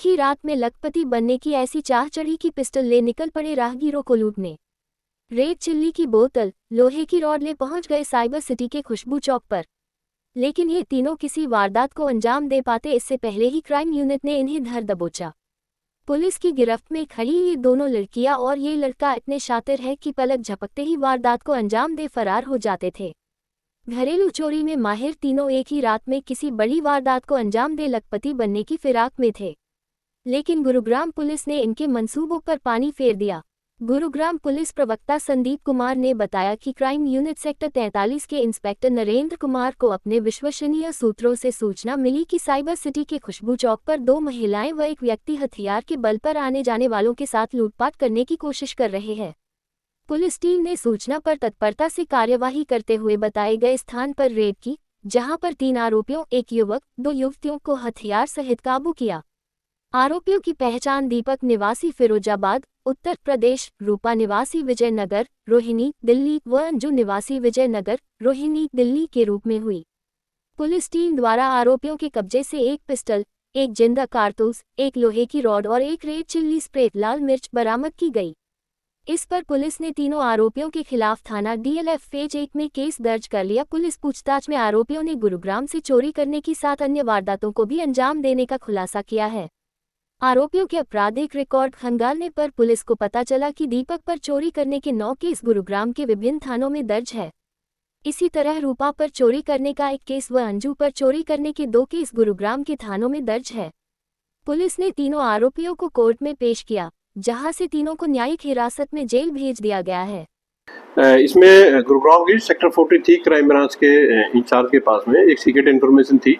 ही रात में लखपति बनने की ऐसी चाह चढ़ी कि पिस्टल ले निकल पड़े राहगीरों को लूटने। रेड चिल्ली की बोतल, लोहे की रॉड ले पहुंच गए साइबर सिटी के खुशबू चौक पर। लेकिन ये तीनों किसी वारदात को अंजाम दे पाते इससे पहले ही क्राइम यूनिट ने इन्हें धर दबोचा। पुलिस की गिरफ्त में खड़ी ये दोनों लड़कियां और ये लड़का इतने शातिर है कि पलक झपकते ही वारदात को अंजाम दे फरार हो जाते थे। घरेलू चोरी में माहिर तीनों एक ही रात में किसी बड़ी वारदात को अंजाम दे लखपति बनने की फिराक में थे। लेकिन गुरुग्राम पुलिस ने इनके मंसूबों पर पानी फेर दिया। गुरुग्राम पुलिस प्रवक्ता संदीप कुमार ने बताया कि क्राइम यूनिट सेक्टर 43 के इंस्पेक्टर नरेंद्र कुमार को अपने विश्वसनीय सूत्रों से सूचना मिली कि साइबर सिटी के खुशबू चौक पर 2 महिलाएं व एक व्यक्ति हथियार के बल पर आने जाने वालों के साथ लूटपाट करने की कोशिश कर रहे हैं। पुलिस टीम ने सूचना पर तत्परता से कार्यवाही करते हुए बताए गए स्थान पर रेड की, जहां पर 3 आरोपियों, एक युवक, 2 युवतियों को हथियार सहित काबू किया। आरोपियों की पहचान दीपक निवासी फिरोजाबाद, उत्तर प्रदेश, रूपा निवासी विजयनगर, रोहिणी, दिल्ली व अंजू निवासी विजयनगर, रोहिणी, दिल्ली के रूप में हुई। पुलिस टीम द्वारा आरोपियों के कब्जे से एक पिस्टल, एक जिंदा कारतूस, एक लोहे की रॉड और एक रेड चिल्ली स्प्रे लाल मिर्च बरामद की गई। इस पर पुलिस ने तीनों आरोपियों के खिलाफ थाना DLF फेज 1 में केस दर्ज कर लिया। पुलिस पूछताछ में आरोपियों ने गुरुग्राम से चोरी करने की 7 अन्य वारदातों को भी अंजाम देने का खुलासा किया है। आरोपियों के आपराधिक रिकॉर्ड खंगालने पर पुलिस को पता चला कि दीपक पर चोरी करने के 9 केस गुरुग्राम के विभिन्न थानों में दर्ज है। इसी तरह रूपा पर चोरी करने का 1 केस व अंजू पर चोरी करने के 2 केस गुरुग्राम के थानों में दर्ज है। पुलिस ने तीनों आरोपियों को कोर्ट में पेश किया, जहां से तीनों को न्यायिक हिरासत में जेल भेज दिया गया है। इसमें गुरुग्राम की सेक्टर 43 क्राइम ब्रांच के इंचार्ज के पास में एक सीक्रेट इन्फॉर्मेशन थी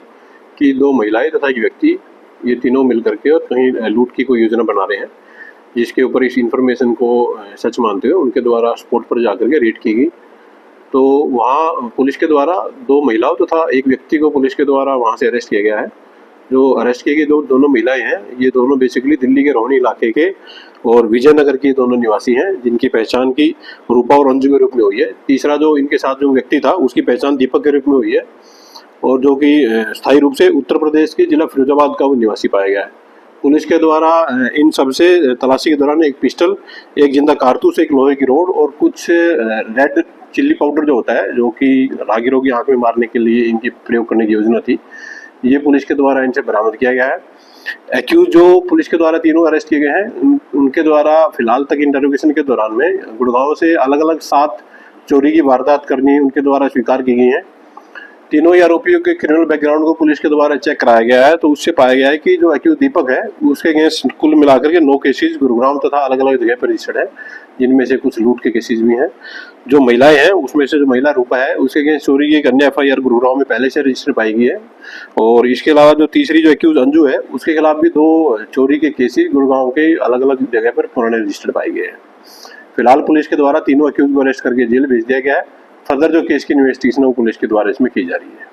कि 2 महिलाएं तथा एक व्यक्ति, ये तीनों मिलकर के और कहीं लूट की कोई योजना बना रहे हैं, जिसके ऊपर इस इन्फॉर्मेशन को सच मानते हुए उनके द्वारा स्पॉट पर जाकर के रेड की गई। तो वहाँ पुलिस के द्वारा 2 महिलाओं तथा एक व्यक्ति को पुलिस के द्वारा वहाँ से अरेस्ट किया गया है। जो अरेस्ट की गई दोनों महिलाएं हैं, ये दोनों बेसिकली दिल्ली के रोहिणी इलाके के और विजयनगर की दोनों निवासी हैं, जिनकी पहचान की रूपा और अंजू के रूप में हुई है। तीसरा जो इनके साथ जो व्यक्ति था, उसकी पहचान दीपक के रूप में हुई है और जो कि स्थायी रूप से उत्तर प्रदेश के जिला फिरोजाबाद का वो निवासी पाया गया है। पुलिस के द्वारा इन सबसे तलाशी के दौरान एक पिस्टल, एक जिंदा कारतूस, एक लोहे की रॉड और कुछ रेड चिल्ली पाउडर जो होता है, जो कि राहगीरों की आंख में मारने के लिए इनकी प्रयोग करने की योजना थी, ये पुलिस के द्वारा इनसे बरामद किया गया है। एक्यूज जो पुलिस के द्वारा तीनों अरेस्ट किए गए हैं, उनके द्वारा फिलहाल तक इंटरोगेशन के दौरान में गुड़गांव से अलग अलग 7 चोरी की वारदात करनी उनके द्वारा स्वीकार की गई हैं। तीनों ही आरोपियों के क्रिमिनल बैकग्राउंड को पुलिस के द्वारा चेक कराया गया है, तो उससे पाया गया है कि जो एक्यूज दीपक है, उसके अगेंस्ट कुल मिलाकर के 9 केसेज गुरुग्राम तथा अलग अलग जगह पर रजिस्टर्ड है, जिनमें से कुछ लूट के केसेज भी हैं। जो महिलाएं हैं, उसमें से जो महिला रूपा है, उसके अगेंस्ट चोरी की एक अन्य FIR गुरुग्राम में पहले से रजिस्टर पाई गई है। और इसके अलावा जो तीसरी जो एक्यूज अंजू है, उसके खिलाफ भी 2 चोरी के केसेज गुरुग्राम के अलग अलग जगह पर पुराने रजिस्टर पाए गए हैं। फिलहाल पुलिस के द्वारा तीनों एक्यूज को अरेस्ट करके जेल भेज दिया गया है। फर्दर जो केस की इन्वेस्टिगेशन है वो पुलिस के द्वारा इसमें की जा रही है।